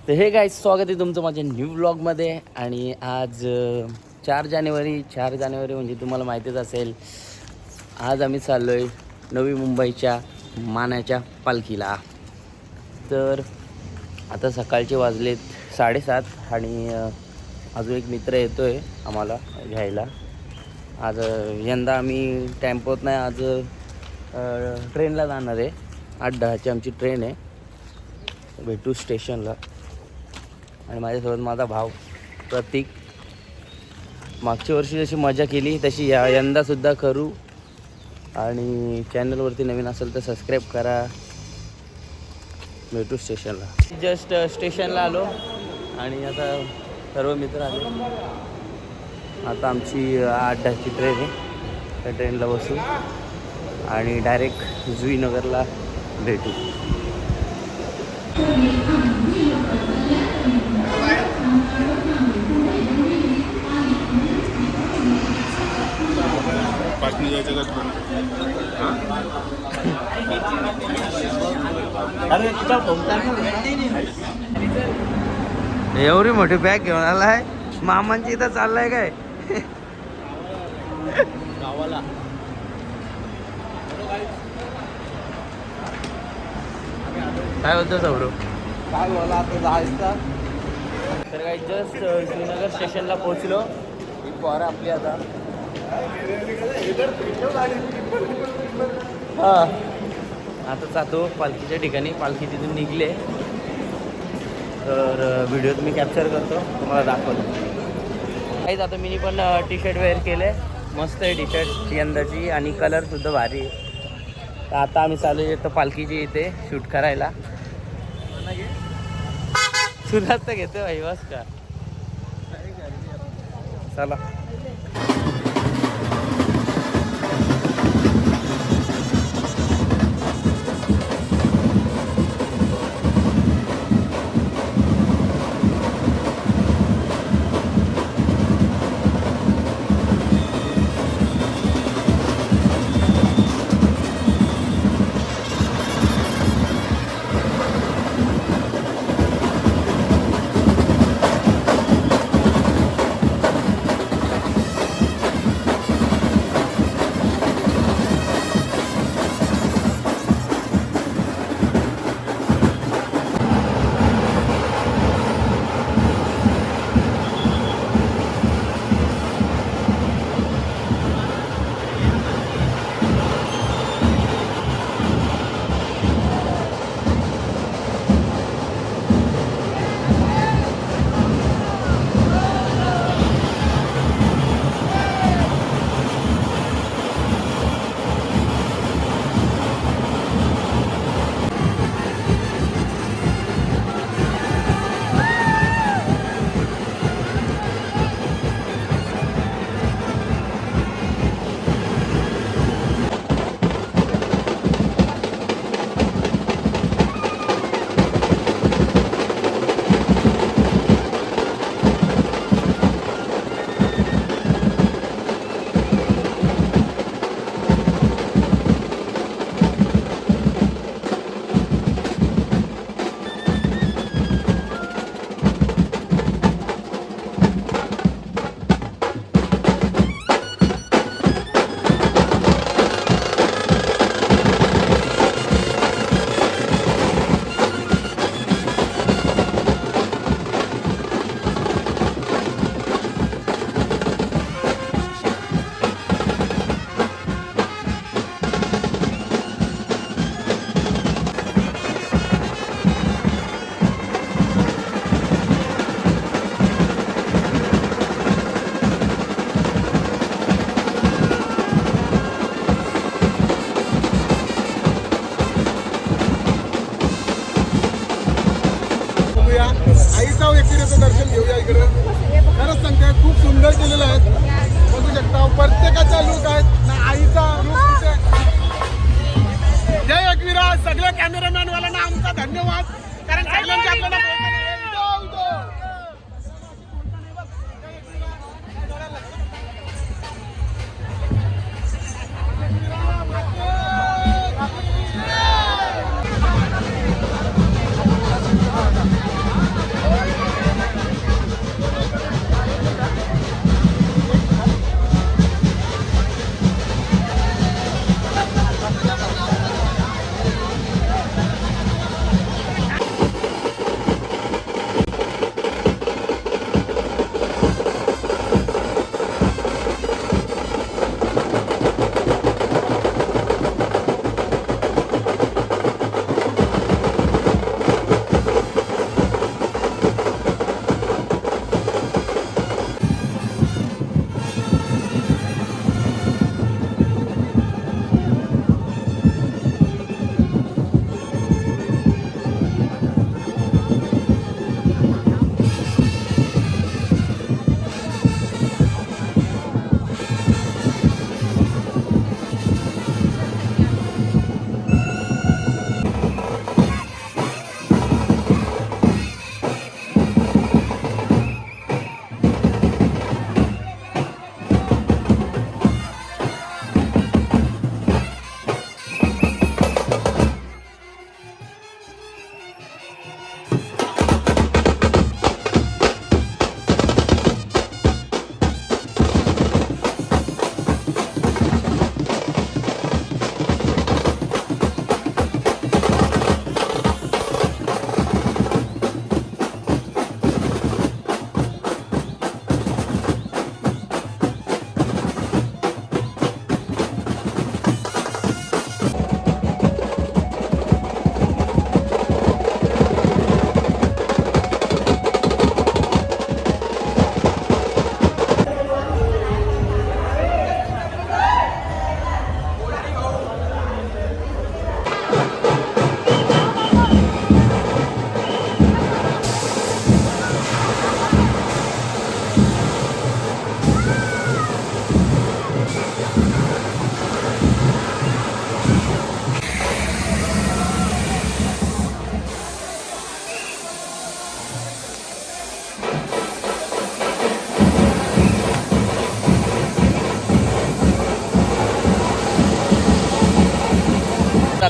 तर हे गाईज स्वागत आहे तुमचं माझ्या न्यू व्लॉगमध्ये. आणि आज 4 जानेवारी म्हणजे तुम्हाला माहितीच असेल, आज आम्ही चाललो आहे नवी मुंबईच्या मानाच्या पालखीला. तर आता सकाळचे वाजलेत 7:30 आणि अजून एक मित्र येतो आहे आम्हाला घ्यायला. आज यंदा आम्ही टेम्पोत नाही, आज ट्रेनला जाणार आहे. 8:10ची आमची ट्रेन आहे. भेटू स्टेशनला. आणि माझ्यासोबत माझा भाऊ प्रतीक. मागच्या वर्षी जशी मजा केली तशी यंदासुद्धा करू. आणि चॅनलवरती नवीन असेल तर सबस्क्राईब करा. भेटू स्टेशनला. जस्ट स्टेशनला आलो आणि आता सर्व मित्र आले. आता आमची 8:10ची ट्रेन आहे. त्या ट्रेनला बसू आणि डायरेक्ट जुईनगरला भेटू. एवढी मोठी बॅग घेऊन आलाय. मामांची इथं चाललाय काय गावाला? काय बोलतो सौरव? काय बोला आता जायचं. तर काही जस्ट श्रीनगर स्टेशनला पोहोचलो. ही पोरं आपली आता हां आता जातो पालखीच्या ठिकाणी. पालखी तिथून निघले तर व्हिडिओ मी कॅप्चर करतो, तुम्हाला दाखवतो. काहीच आता मी पण टी शर्ट वेअर केले. मस्त आहे टी शर्ट यंदाची आणि कलरसुद्धा भारी आहे. तर आता आम्ही चालू येतो पालखीची इथे शूट करायला. सुरुवात तर घेतो भाई, बस का. चला. आईचा व्यक्तिरेचं दर्शन घेऊया इकडे. खरंच सांगते खूप सुंदर केलेलं आहे. बघू शकता प्रत्येकाचा लुक आहे ना आईचा लुक. जय एकविरा. सगळ्या कॅमेरामॅन वाल्यांना आमचा धन्यवाद, कारण सगळ्यांचे आपल्याला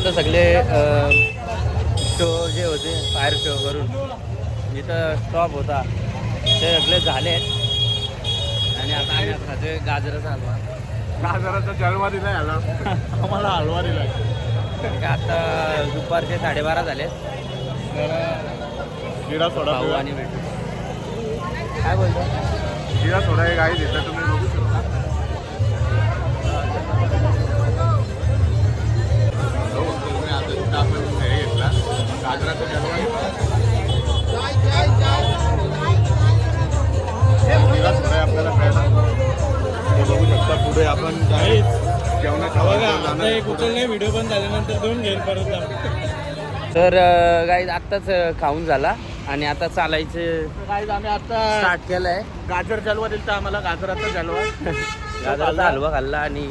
आता सगळे शो जे होते फायर शो करून जिथं स्टॉप होता ते सगळे झाले आणि आता आम्ही खातोय गाजराचा हलवा. गाजराचा जलवा दिला याला आम्हाला हलवा दिला. आता दुपारचे 12:30 झाले. जिरा सोडा भाऊ आणि भेटू. काय बोलतो? जिरा सोडा एक आहे देता तुम्ही बघू शकता. तुम्ही आता तिथं आपण हे घेतला गाजराचा जलवा जिरा सोडा आहे आपल्याला प्यायला. हे बघू शकता. पुढे आपण जेवणाच्या व्हिडिओ पण झाल्यानंतर दोन घेईल परत. तर गाईज आत्ताच खाऊन झाला आणि आता चालायचं काय आम्ही आता स्टार्ट केलंय. गाजर जलवा दिलता आम्हाला. गाजराचा जलवा गाजराचा हलवा खाल्ला आणि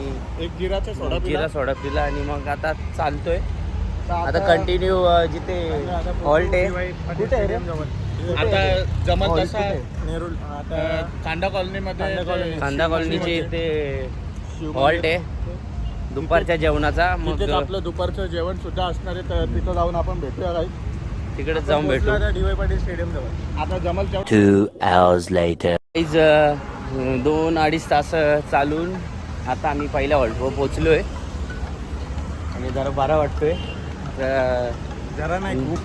एक जिराचा सोडा जिरा सोडा पिला आणि मग आता चालतोय. आता कंटिन्यू जिथे हॉल्ट आहे कुठे आहे रे? आता जमत हॉल्ट तसा कुठे? नेरूळ आता कांदा कॉलनीमध्ये कांदा कॉलनीचे इथे हॉल्ट आहे दुपारच्या जेवणाचा. मग तिथेच आपलं दुपारचं जेवण सुद्धा असणार आहे. तर तिथं जाऊन आपण भेटूया काही. तिकडे जाऊन भेटू. डी.वाय. पाटील स्टेडियम जवळ आता जमल 2 hours later. 2-2.5 तास चालून आता आम्ही पहिल्या हॉल्टवर पोचलोय आणि जरा बरं वाटतोय. जरा नाही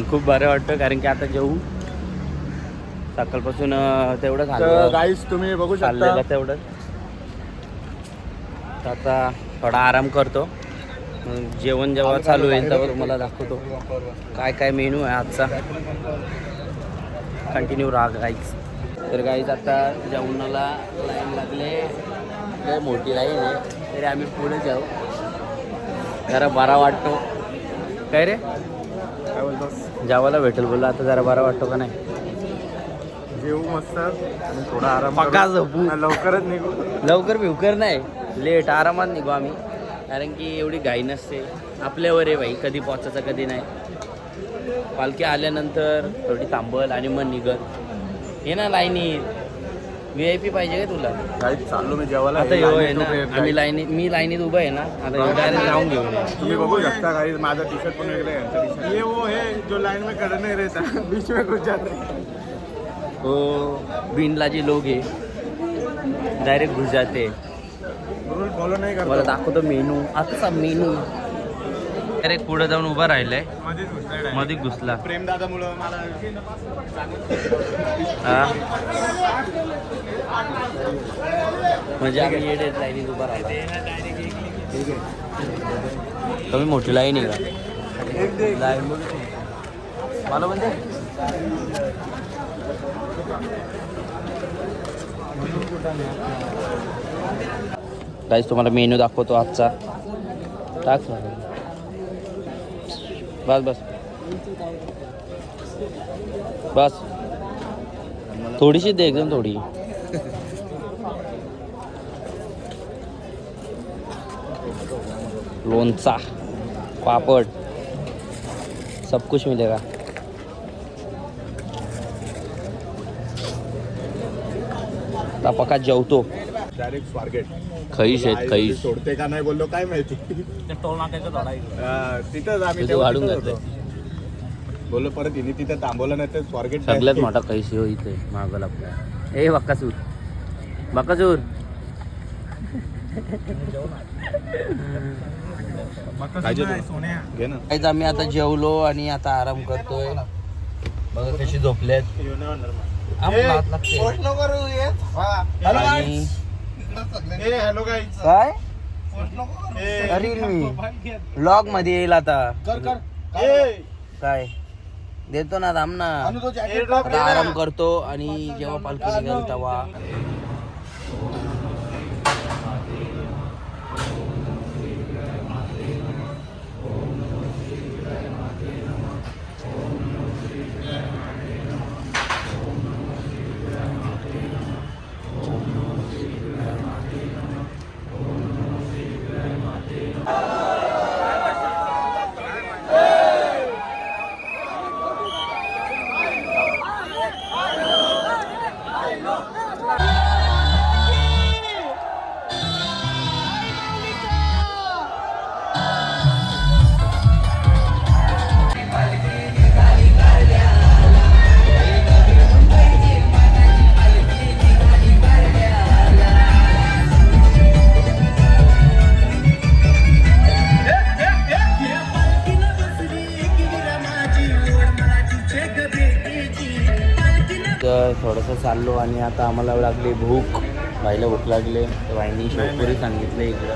खूप बरं वाटतं कारण की आता जेवू सकाळपासून तेवढं तर झालं गाईस तुम्ही बघू शकता. चाललेलं तेवढं. तर आता थोडा आराम करतो. मग जेवण जेव्हा चालू होईल तेव्हा तुम्हाला दाखवतो काय काय मेनू आहे आजचा. कंटिन्यू राहा गाईज. तर गाईज आता जेवणाला लाईन लागले. लय मोठी लाईन आहे तरी आम्ही पुढे जाऊ. जरा बरा वाटतो. काय रे काय बोलतोस? जेवायला भेटेल बोलला. आता जरा बरा वाटतो का नाही? जेवू मस्त आणि थोडा आराम पक्का करू. झोपू. लवकरच निघू. लवकर भिवकर नाही लेट आरामात निघू आम्ही कारण की एवढी घाई नसते. आपल्यावर आहे भाई कधी पोचायचं कधी नाही. पालखी आल्यानंतर थोडी थांबल आणि मग निघत ये ना लाईनी. VIP पाहिजे का तुला? गाईस चाललो मी जेवायला. आता येऊ आहे ना आम्ही लाईनीत. मी लाईनीत उभा आहे ना. आता डायरेक्ट जाऊन घेऊन ये. तुम्ही बघू शकता गाईस माझा टी शर्ट पण वेगळं आहे. यांचा टी शर्ट ये वो है जो लाइन में खड़ा नहीं रहता बीच में घुस जाता है. हो बिनला जे लोक आहे डायरेक्ट घुस जाते. रूल फॉलो नाही मला करत. दाखवतो मेनू. आजचा मेनू डायरेक्ट पुढे जाऊन उभा राहिलाय. मध्येच घुसलाय. मध्ये घुसला. प्रेम दादामुळं मला हा म्हणजे आम्ही येडे लाईनीत उभा राहिला. कमी मोठी लाईन आहे का? लाईन मला म्हणजे गाईस तुम्हाला मेनू दाखवतो आजचा. टाक बस बस बस थोडीशी दे एकदम थोडी. लोणचा पापड सब कुछ मिलेगा. आता पक्का जेवतो. डायरेक्ट स्वारगेट खैश आहेत खैश. सोडते का नाही बोललो काय माहिती. तिथंच आम्ही तिथे वाढून जाते. बोललो परत हिने तिथे थांबवलं नाही तर स्वारगेट सगळ्यात मोठा कैसी हो इथे मागं आपल्या. ए बक्कासूर बक्कासूर घे ना. काहीच आम्ही आता जेवलो आणि आता आराम करतोय. बघा कशी झोपल्यात. आणि हॅलो गाईज. काय करील मी ब्लॉग मध्ये येईल आता. काय देतो ना थांब ना. आता आराम करतो आणि जेव्हा पालखी निघेल तेव्हा तर थोडंसं चाललो आणि आता आम्हाला लागली भूक. भाईला भूक लागले तर भाईनी शेवपुरी सांगितलं इकडं.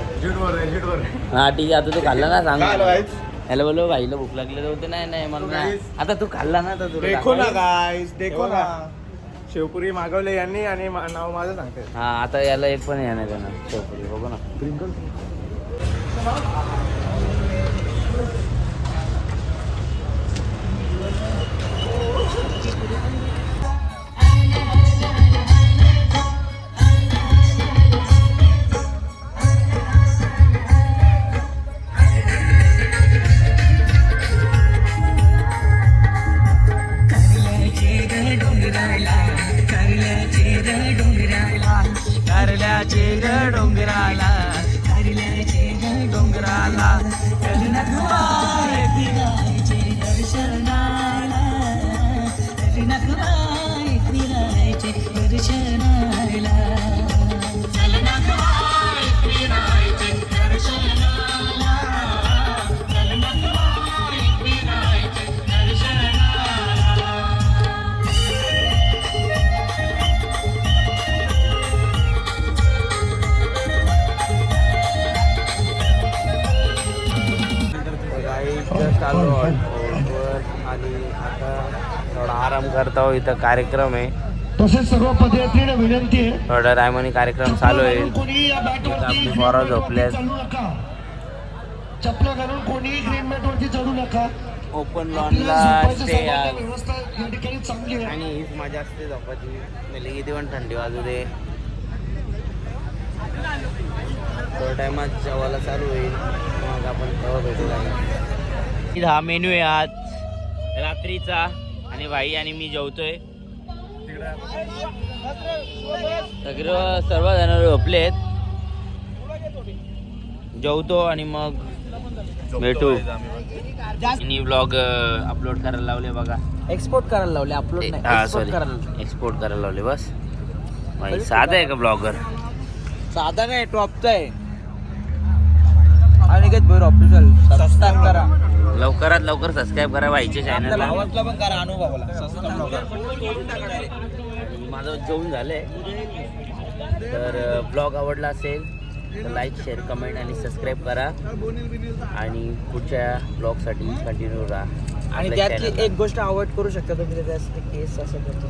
हां ठीक आहे, आता तू खाल्ला ना सांग. हॅलो बोलो भाईला भूक लागली तर होते. नाही मला आता तू खाल्ला ना तर तुला देखो ना गाईस, देखो ना. शेवपुरी मागवले यांनी आणि नाव माझं सांगते. हां आता याला एक पण येणार ना शेवपुरी बघू ना. जस्ट आलो वर आणि आता थोडा आराम करता हो. इथं कार्यक्रम आहे. तसेच सर्व पदयात्रीला विनंती आहे, थोड्या टायमाने कार्यक्रम चालू होईल. कोणी या बॅटवरती आपली पोरं झोपल्यात. चढू नका. चपला घालून कोणीही ग्रीन मॅट वरती चढू नका. ओपन आपल्याला लॉनला झोपायचं स्टे सर्वांना व्यवस्था या ठिकाणी चांगली आहे. आणि हीच मजा असते झोपाची. म्हणजे किती पण थंडी वाजू दे. थोड्या टायमात जेवायला चालू होईल, मग आपण तेव्हा भेटू लागेल. हा मेन्यू आहे आज रात्रीचा आणि भाई आणि मी जेवतोय. सर्वजण झोपलेत. जेवतो आणि मग भेटू. आणि ब्लॉग अपलोड करायला लावले बघा. एक्सपोर्ट करायला लावले, अपलोड नाही. हा एक्सपोर्ट सॉरी, करायला एक्सपोर्ट करायला लावले. बस भाई साधा आहे का ब्लॉगर? साधा नाही, टॉपचा आहे. अनिकेत भोईर ऑफिशियल सबस्क्राईब करा. लवकरात लवकर सबस्क्राईब करा भाईच्या चॅनलला. भावातला पण करा, अनुभवाला सबस्क्राईब करा. माझं जेवण झालंय. तर ब्लॉग आवडला असेल तर लाईक, शेअर, कमेंट आणि सबस्क्राईब करा. आणि पुढच्या ब्लॉगसाठी कंटिन्यू राहा. आणि त्यातली एक गोष्ट अवॉइड करू शकता तुम्ही, त्यासाठी केस असं करतो.